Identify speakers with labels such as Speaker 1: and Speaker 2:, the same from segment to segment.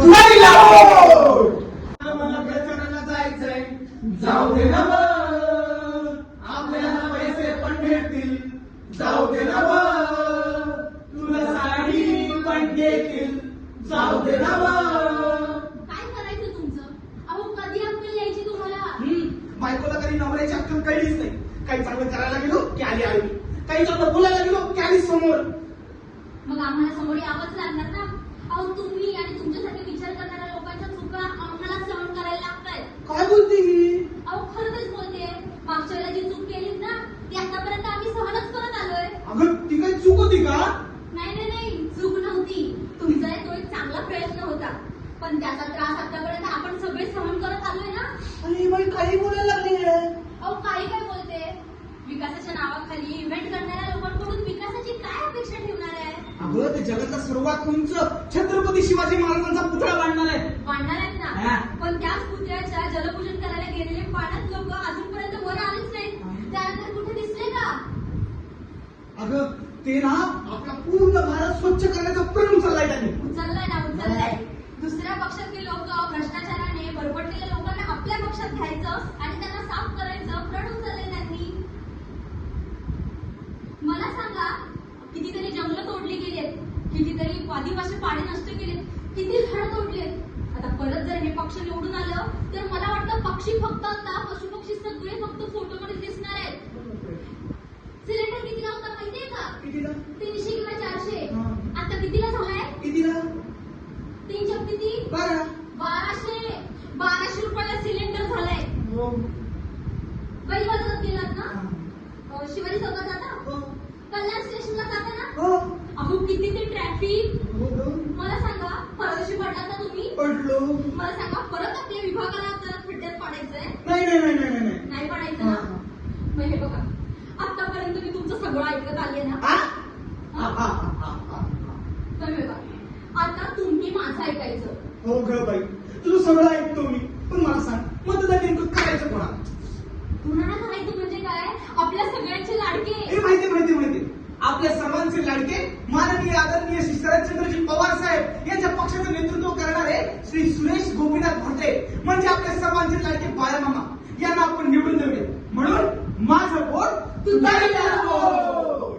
Speaker 1: तुतारीला vote. मला प्रचाराला जायचंय, जाऊ दे ना बघ. आपल्याला पैसे पण भेटतील, जाऊ दे ना बघ. तुला साडी पण घेतील, जाऊ दे ना बघ.
Speaker 2: काय करायचं तुमचं? अहो कधी अक्कल यायची तुम्हाला?
Speaker 1: बायकोला कधी नवऱ्याची अक्कल कळलीच नाही. काही चांगलं करायला गेलो की आली आई, काही चांगलं बोलायला गेलो की आली समोर.
Speaker 2: मग आम्हाला समोर यावंच लागणार ना. अहो तुम्ही आणि तुमच्यासाठी विचार करणाऱ्या लोकांच्या चुका आम्हाला सहन करायला लागतायत.
Speaker 1: काय बोलते ही?
Speaker 2: अहो खरंच बोलते. मागच्या वेळेला जी चूक केलीत ना ती आतापर्यंत आम्ही सहनच करत आलोय.
Speaker 1: अगं ती काही चूक होती का?
Speaker 2: नाही चूक नव्हती. तुमचा तो एक चांगला प्रयत्न होता, पण त्याचा त्रास आतापर्यंत आपण सगळे सहन करत आलोय ना.
Speaker 1: आणि बाई काही बोलायला लागली आहे.
Speaker 2: अहो काही काय बोलते. विकासाच्या नावाखाली इव्हेंट करणाऱ्या लोकांकडून विकासाची काय अपेक्षा ठेवणार आहे?
Speaker 1: अगं ते जगातला सर्वात उंच छत्रपती शिवाजी महाराजांचा पुतळा बांधणार आहे.
Speaker 2: बांधणार आहेत
Speaker 1: हा.
Speaker 2: ना, पण त्याच पुतळ्याच्या जलपूजन करायला गेलेले 5 लोक अजूनपर्यंत वर आलेच नाहीत. त्यानंतर कुठे दिसले का?
Speaker 1: अगं ते ना आपला पूर्ण भारत स्वच्छ करण्याचा प्रण उचललाय त्यांनी.
Speaker 2: उचललाय. दुसऱ्या पक्षातले लोक भ्रष्टाचाराने भरपटलेल्या लोकांना आपल्या पक्षात घ्यायचं आणि त्यांना साफ करायचं प्रण उचललंय त्यांनी. मला सांगा, कितीतरी जंगल तोडली गेलेत, कितीतरी आदिवासी पाडे नष्ट केलेत, किती झाड तोडलेत. आता परत जर हे पक्ष निवडून आलं तर मला वाटतं पक्षी फक्त आता पशुपक्षी सगळे फक्त फोटोमध्ये दिसणार आहेत. सिलेंडर कितीला होता माहितीये का?
Speaker 1: कितीला?
Speaker 2: 300 किंवा 400. आता कितीला झालाय?
Speaker 1: कितीला?
Speaker 2: 3 किती? 1200 रुपयाला सिलेंडर झालाय. बाई बाजारात गेलात ना, शिवाजी चौकात जाता, कल्याण स्टेशनला जाता ना, अहो किती ते ट्रॅफिक. मला सांगा, परदेशी पडलात ना तुम्ही?
Speaker 1: पडलो.
Speaker 2: मला सांगा, परत आपल्या विभागाला तर खड्ड्यात पाडायचंय?
Speaker 1: नाही
Speaker 2: पडायचं ना. मग हे बघा, आतापर्यंत मी तुमचं सगळं ऐकत आले ना. तर बघा, आता तुम्ही माझं ऐकायचं.
Speaker 1: हो ग बाई, तुझं सगळं ऐकतो मी, पण मला सांग मतदान नेमकं करायचं कोणा?
Speaker 2: तुम्हाला करायचं म्हणजे काय? आपल्या सगळ्यांचे लाडके.
Speaker 1: हे माहिती आपल्या सर्वांचे लाडके माननीय आदरणीय श्री शरदचंद्रजी पवार साहेब यांच्या पक्षाचं नेतृत्व करणारे श्री सुरेश गोपीनाथ भाटे म्हणजे आपल्या सर्वांचे लाडके बाळामामा यांना आपण निवडून देऊया. म्हणून माझं वोट तुतारीला वोट.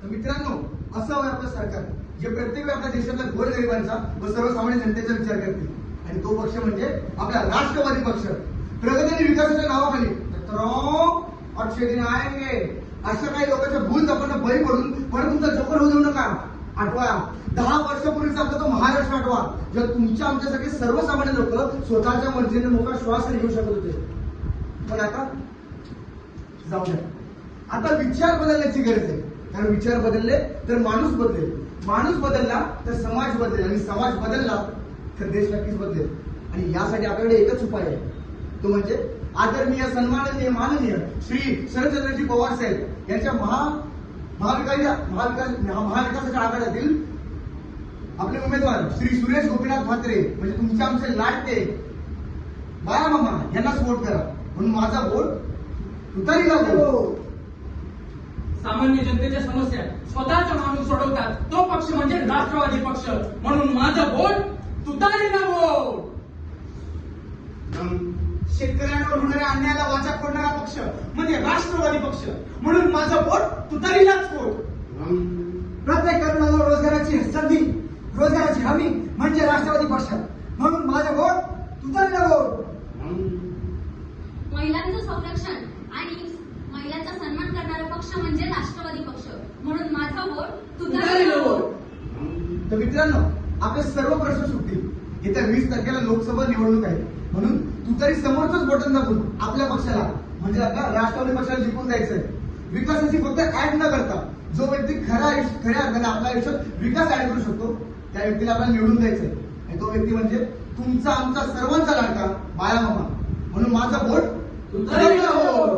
Speaker 1: तर मित्रांनो, असं हवं आपलं सरकार जे प्रत्येक वेळी आपल्या देशातल्या गोरगरिबांचा व सर्वसामान्य जनतेचा विचार करते. आणि तो पक्ष म्हणजे आपला राष्ट्रवादी पक्ष. प्रगती आणि विकासाच्या नावाखाली अच्छे दिन आएंगे अशा काही लोकांच्या भूल आपण बळी पडून परत तुमचा जोकर होऊ देऊ नका. आठवा, 10 वर्षापूर्वीचा आपला तो महाराष्ट्र आठवा, जेव्हा तुमच्या आमच्यासारखे सर्वसामान्य लोक स्वतःच्या मर्जीने मोठा श्वास घेऊ शकत होते. पण आता जाऊ द्या, आता विचार बदलण्याची गरज आहे. कारण विचार बदलले तर माणूस बदलेल, माणूस बदलला तर समाज बदलेल, आणि समाज बदलला तर देश नक्कीच बदलेल. आणि यासाठी आपल्याकडे एकच उपाय आहे, तो म्हणजे आदरणीय सन्माननीय माननीय श्री शरदचंद्रजी पवार साहेब यांच्या महाविकासाच्या आघाड्यातील आपले उमेदवार श्री सुरेश गोपीनाथ भात्रे म्हणजे तुमचे आमचे लाडके बाळामामा यांनाच वोट करा. म्हणून माझा वोट तुतारीला वोट.
Speaker 3: सामान्य जनतेच्या समस्या स्वतःचा माणूस सोडवतात तो पक्ष म्हणजे राष्ट्रवादी पक्ष. म्हणून माझं वोट तुतारीला वोट.
Speaker 1: शेतकऱ्यांवर होणाऱ्या अन्यायाला वाचा फोडणारा पक्ष म्हणजे राष्ट्रवादी पक्ष. म्हणून माझं वोट तुतारीलाच वोट.
Speaker 4: प्रत्येक तरुणाला रोजगाराची संधी, रोजगाराची हमी म्हणजे राष्ट्रवादी पक्ष. म्हणून माझं वोट तुतारीला वोट.
Speaker 2: महिलांचं संरक्षण आणि महिलांचा सन्मान करणारा पक्ष म्हणजे राष्ट्रवादी पक्ष. म्हणून माझा वोट तुतारीला वोट.
Speaker 1: तर मित्रांनो, आपले सर्व प्रश्न सुटतील. येत्या 20 तारखेला लोकसभा निवडणूक आहे. म्हणून तुतारी समोरच बटन दाबून आपल्या पक्षाला म्हणजे आता राष्ट्रवादी पक्षाला जिंकून जायचंय. विकासाची फक्त ऍड न करता जो व्यक्ती खऱ्या अर्थाने आपल्या आयुष्यात विकास ऍड करू शकतो त्या व्यक्तीला आपल्याला निवडून द्यायचंय. आणि तो व्यक्ती म्हणजे तुमचा आमचा सर्वांचा लाडका बाळामामा. म्हणून माझा वोट तुतारीला वोट.